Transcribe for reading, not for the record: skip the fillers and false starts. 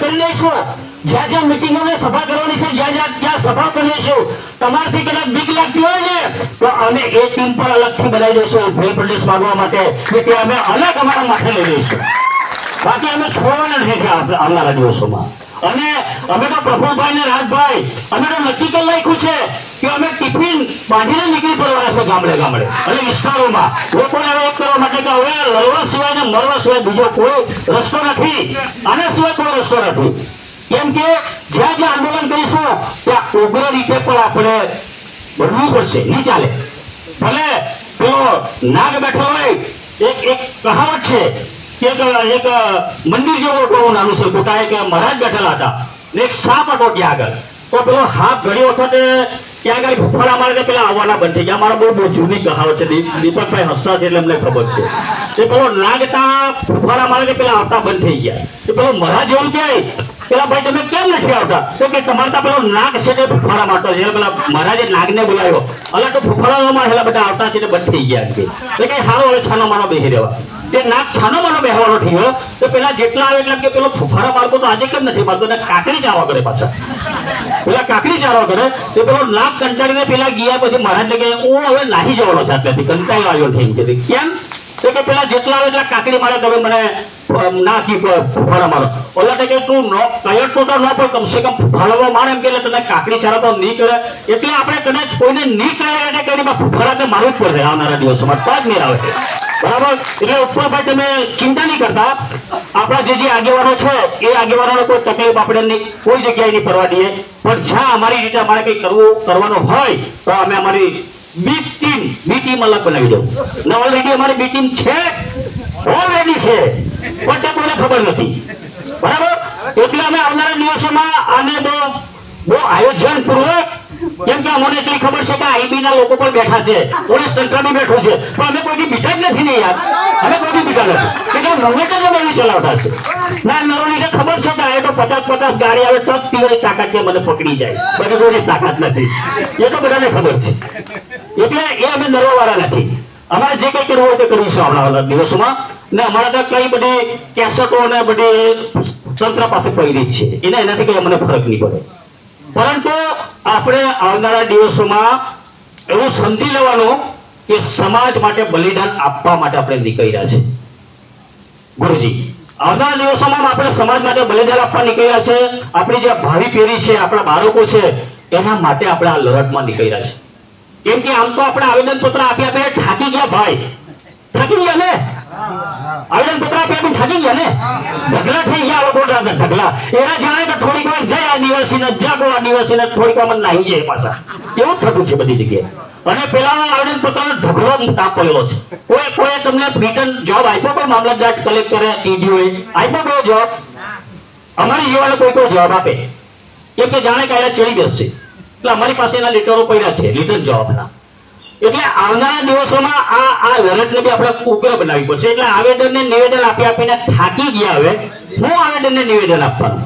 કરી લઈશું, જ્યાં જ્યાં મિટિંગોને સભા કરવાની છે, જ્યાં જ્યાં સભા કરીશું, તમારથી કદાચ બીક લાગતી હોય ને તો અમે એ ટીમ પર અલગથી બનાવી દઈશું ફ્રી પ્રદેશ માંગવા માટે કે અમે અલગ અમારા માથે લઈ લઈશું. બાકી અમે છોડવાના નથી આવનારા દિવસોમાં. અને અમે તો પ્રફુલભાઈ ને રાજભાઈ અમે તો નક્કી કરી નાખ્યું છે કે અમે ટિફિન બાંધીને નીકળી પડવાના છે ગામડે ગામડે અને વિસ્તારોમાં લોકોને એક કરવા માટે કે હવે લડવા સિવાય ને મરવા સિવાય બીજો કોઈ રસ્તો નથી, આના સિવાય કોઈ રસ્તો નથી. કેમ કે જ્યાં જ્યાં આંદોલન કરીશું ત્યાં ઉગ્ર રીતે પણ આપણે બનવું પડશે, નહીં ચાલે. ભલે પેલો નાગ બેઠો હોય, એક કહાવત છે એક મંદિર જેવો હતું નાનું છે કોટાએ કે મહારાજ બેઠેલા હતા ને એક સાપ હતો ત્યાં આગળ. તો પેલો હાથ ઘડી વખતે ત્યાં આગળ ફૂફાડા મારે પેલા આવવાના બંધ થઈ ગયા. મારા બહુ જૂની કહાવત છે, દીપકભાઈ હસતા છે એટલે અમને ખબર છે. તે પેલો નાગતા ફૂફાડા મારે પેલા આવતા બંધ થઈ ગયા. તો પેલો મહારાજ એવું કહે પેલા ભાઈ તમે કેમ નથી આવતા? તો કે તમારે તો પેલો નાગ છે તે ફૂફાડા મારતો છે. પેલા મહારાજે નાગને બોલાવ્યો, અલા તો ફૂફાડામાં હેલા બધા આવતા છે બંધ થઈ ગયા કે કઈ સારો હવે છાનો માનો બેસી રહેવા. તે નાગ છાનો માનો બેહવાનો થયો તો પેલા જેટલા આવે એટલે કે પેલો ફૂફાડા મારતો તો આજે કેમ નથી મારતો? કાકડી ચારવા કરે પાછા, પેલા કાકડી ચારવા કરે. તો પેલો નાગ કંટાળીને પેલા ગયા. પછી મહારાજ કે હું હવે નાહી જવાનો છે, આટલેથી કંટાળો આવ્યો થઈ કે કેમ? તો કે પેલા જેટલા આવે એટલા કાકડી મારે તમે મને ના કી ફૂફાડા મારો. ઓલા કે તું કયટ તો ન પણ કમસે કમ ફૂફાડા મારે એમ કે તને કાકડી ચારા તો નહીં કરે. એટલે આપણે કદાચ કોઈને નહીં કરે એટલે કરીને ફૂફાડા મારવું જ પડશે આવનારા દિવસોમાં, તો જ મેળ આવે છે. બરાબર? એટલે ઉપરભાઈ તમે ચિંતા નહીં કરતા. આપણા જે આગેવાનો છે એ આગેવાનોને કોઈ તકલીફ આપણે કોઈ જગ્યાએ નહીં પડવા દઈએ. પણ જ્યાં અમારી રીતે અમારે કંઈ કરવાનું હોય તો અમે અમારી બી ટીમ અલગ બનાવી દઉં. ને ઓલરેડી અમારી બી ટીમ છે, ઓલરેડી છે, પણ તે કોઈને ખબર નથી. બરાબર? એટલે અમે આવનારા દિવસોમાં આને બહુ આયોજન પૂર્વક, કેમ કે અમને એટલી ખબર છે કે આઈબી ના લોકો પણ બેઠા છે, પોલીસ તંત્ર બી બેઠું છે, પણ અમે કોઈ બીજા જ નથી ને યાર. અમે કોઈ બીજા નથી કે નોવેટ જ અમે ચલાવતા છે ના. નરોની ખબર છે કે આ તો 50 ગાડી આવે તો તીવરી તાકાત છે મને પકડી જાય, બધી કોઈ તાકાત નથી, એ તો બધાને ખબર છે. એટલે એ અમે નરવા વાળા નથી. અમારે જે કઈ કરવું હોય તે કરીશું આવનારા દિવસોમાં. ને અમારા તો કઈ બધી કેસેટો ને બધી તંત્ર પાસે પડી જ છે, એનાથી કઈ અમને ફરક નહીં પડે. પરંતુ આપણે આવનારા દિવસોમાં એવું સમજી લેવાનું કે સમાજ માટે બલિદાન આપવા માટે આપણે નીકળ્યા છે. ગુરુજી, આવનારા દિવસોમાં આપણે સમાજ માટે બલિદાન આપવા નીકળ્યા છે. આપણી જે ભાવિ પેઢી છે, આપણા બાળકો છે, એના માટે આપણે આ લડતમાં નીકળ્યા છે. કેમ કે આમ તો આપણે આવેદન પત્ર આપ્યા આપણે થાકી ગયા ભાઈ, થાકી ગયા ને. આવેદન પત્ર આપ્યા થાકી ગયા ને, ઢગલા થઈ ગયા લોકો ઢગલા. એના જાણે કે થોડીક વાર જાય આદિવાસી ને જાગો આદિવાસી ને થોડીક વાર નાહી જાય પાછા. એવું જ થતું છે બધી જગ્યાએ. અને પેલા આવેદન પત્ર નો ઢગલો તાપ પડેલો છે. કોઈ તમને રિટર્ન જોબ આપ્યો? કોઈ મામલતદાર કલેક્ટરે ઈડીઓ આપ્યો કોઈ જોબ? અમારી જેવાને કોઈ જવાબ આપે કેમ કે જાણે કે ચડી બેસશે. એટલે અમારી પાસે એના લેટરો પડ્યા છે રિટર્ન જવાબના. એટલે આવનારા દિવસોમાં આ લડતને બી આપણે ઉગ્ર બનાવવી પડશે. એટલે આવેદનને નિવેદન આપીને થાકી ગયા. હવે હું આવેદનને નિવેદન આપવાનું